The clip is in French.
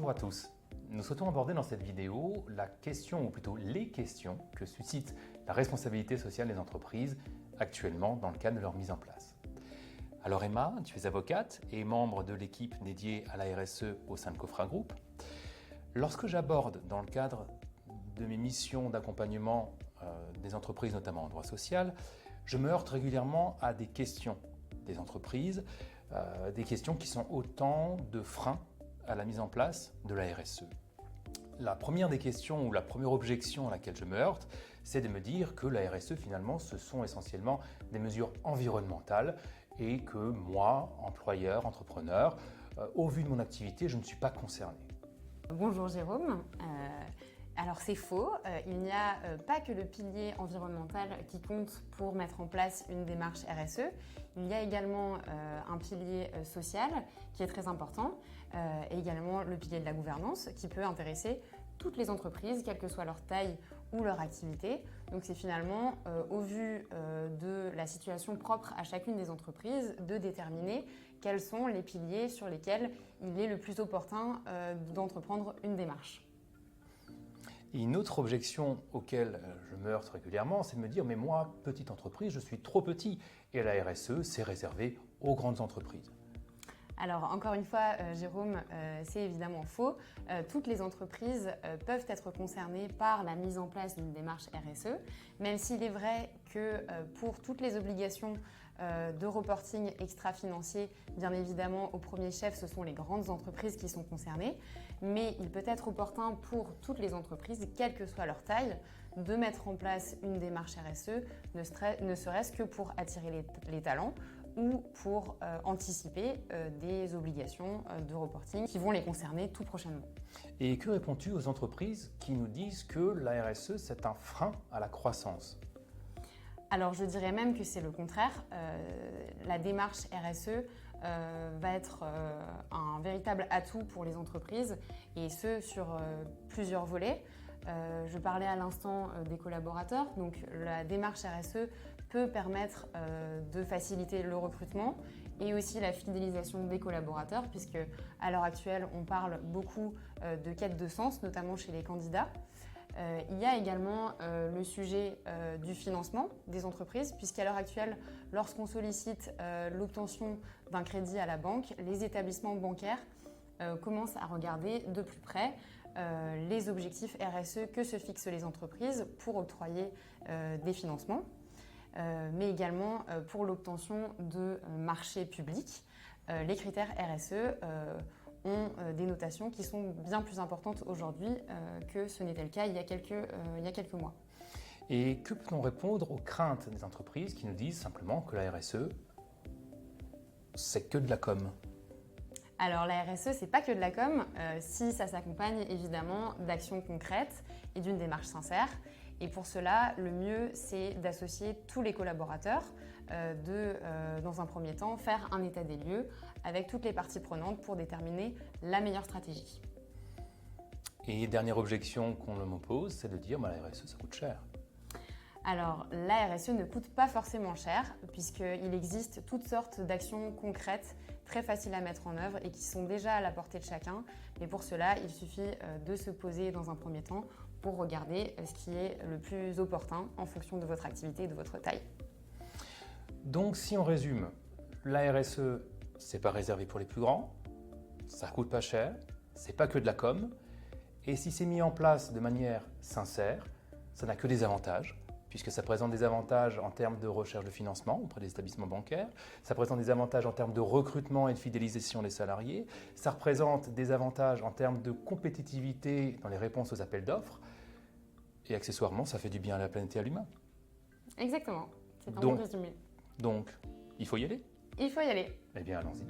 Bonjour à tous. Nous souhaitons aborder dans cette vidéo la question, ou plutôt les questions, que suscite la responsabilité sociale des entreprises actuellement dans le cadre de leur mise en place. Alors Emma, tu es avocate et membre de l'équipe dédiée à la RSE au sein de Cofra Group. Lorsque j'aborde dans le cadre de mes missions d'accompagnement des entreprises, notamment en droit social, je me heurte régulièrement à des questions des entreprises, des questions qui sont autant de freins à la mise en place de la RSE. La première des questions ou la première objection à laquelle je me heurte, c'est de me dire que la RSE finalement ce sont essentiellement des mesures environnementales et que moi, employeur, entrepreneur, au vu de mon activité, je ne suis pas concerné. Bonjour Jérôme. Alors c'est faux, il n'y a pas que le pilier environnemental qui compte pour mettre en place une démarche RSE, il y a également un pilier social qui est très important et également le pilier de la gouvernance qui peut intéresser toutes les entreprises, quelle que soit leur taille ou leur activité. Donc c'est finalement, au vu de la situation propre à chacune des entreprises, de déterminer quels sont les piliers sur lesquels il est le plus opportun d'entreprendre une démarche. Et une autre objection auquel je me heurte régulièrement, c'est de me dire « mais moi, petite entreprise, je suis trop petit et la RSE, c'est réservé aux grandes entreprises ». Alors encore une fois, Jérôme, c'est évidemment faux. Toutes les entreprises peuvent être concernées par la mise en place d'une démarche RSE, même s'il est vrai que pour toutes les obligations de reporting extra-financier, bien évidemment, au premier chef, ce sont les grandes entreprises qui sont concernées, mais il peut être opportun pour toutes les entreprises, quelle que soit leur taille, de mettre en place une démarche RSE, ne serait-ce que pour attirer les talents ou pour anticiper des obligations de reporting qui vont les concerner tout prochainement. Et que réponds-tu aux entreprises qui nous disent que la RSE, c'est un frein à la croissance ? Alors je dirais même que c'est le contraire. La démarche RSE va être un véritable atout pour les entreprises et ce sur plusieurs volets. Je parlais à l'instant des collaborateurs, donc la démarche RSE peut permettre de faciliter le recrutement et aussi la fidélisation des collaborateurs puisque à l'heure actuelle on parle beaucoup de quête de sens, notamment chez les candidats. Il y a également le sujet du financement des entreprises puisqu'à l'heure actuelle, lorsqu'on sollicite l'obtention d'un crédit à la banque, les établissements bancaires commencent à regarder de plus près les objectifs RSE que se fixent les entreprises pour octroyer des financements, mais également pour l'obtention de marchés publics. Les critères RSE ont des notations qui sont bien plus importantes aujourd'hui que ce n'était le cas il y a quelques mois. Et que peut-on répondre aux craintes des entreprises qui nous disent simplement que la RSE, c'est que de la com ? Alors la RSE, c'est pas que de la com, si ça s'accompagne évidemment d'actions concrètes et d'une démarche sincère. Et pour cela, le mieux, c'est d'associer tous les collaborateurs, dans un premier temps, faire un état des lieux avec toutes les parties prenantes pour déterminer la meilleure stratégie. Et dernière objection qu'on m'oppose, c'est de dire la RSE, ça coûte cher. Alors, la RSE ne coûte pas forcément cher puisqu'il existe toutes sortes d'actions concrètes très faciles à mettre en œuvre et qui sont déjà à la portée de chacun. Mais pour cela, il suffit de se poser dans un premier temps pour regarder ce qui est le plus opportun en fonction de votre activité et de votre taille. Donc, si on résume, la RSE, c'est pas réservé pour les plus grands, ça coûte pas cher, c'est pas que de la com, et si c'est mis en place de manière sincère, ça n'a que des avantages, puisque ça présente des avantages en termes de recherche de financement auprès des établissements bancaires, ça présente des avantages en termes de recrutement et de fidélisation des salariés, ça représente des avantages en termes de compétitivité dans les réponses aux appels d'offres, et accessoirement, ça fait du bien à la planète et à l'humain. Exactement, c'est un bon résumé. Donc, il faut y aller ? Il faut y aller. Eh bien, allons-y.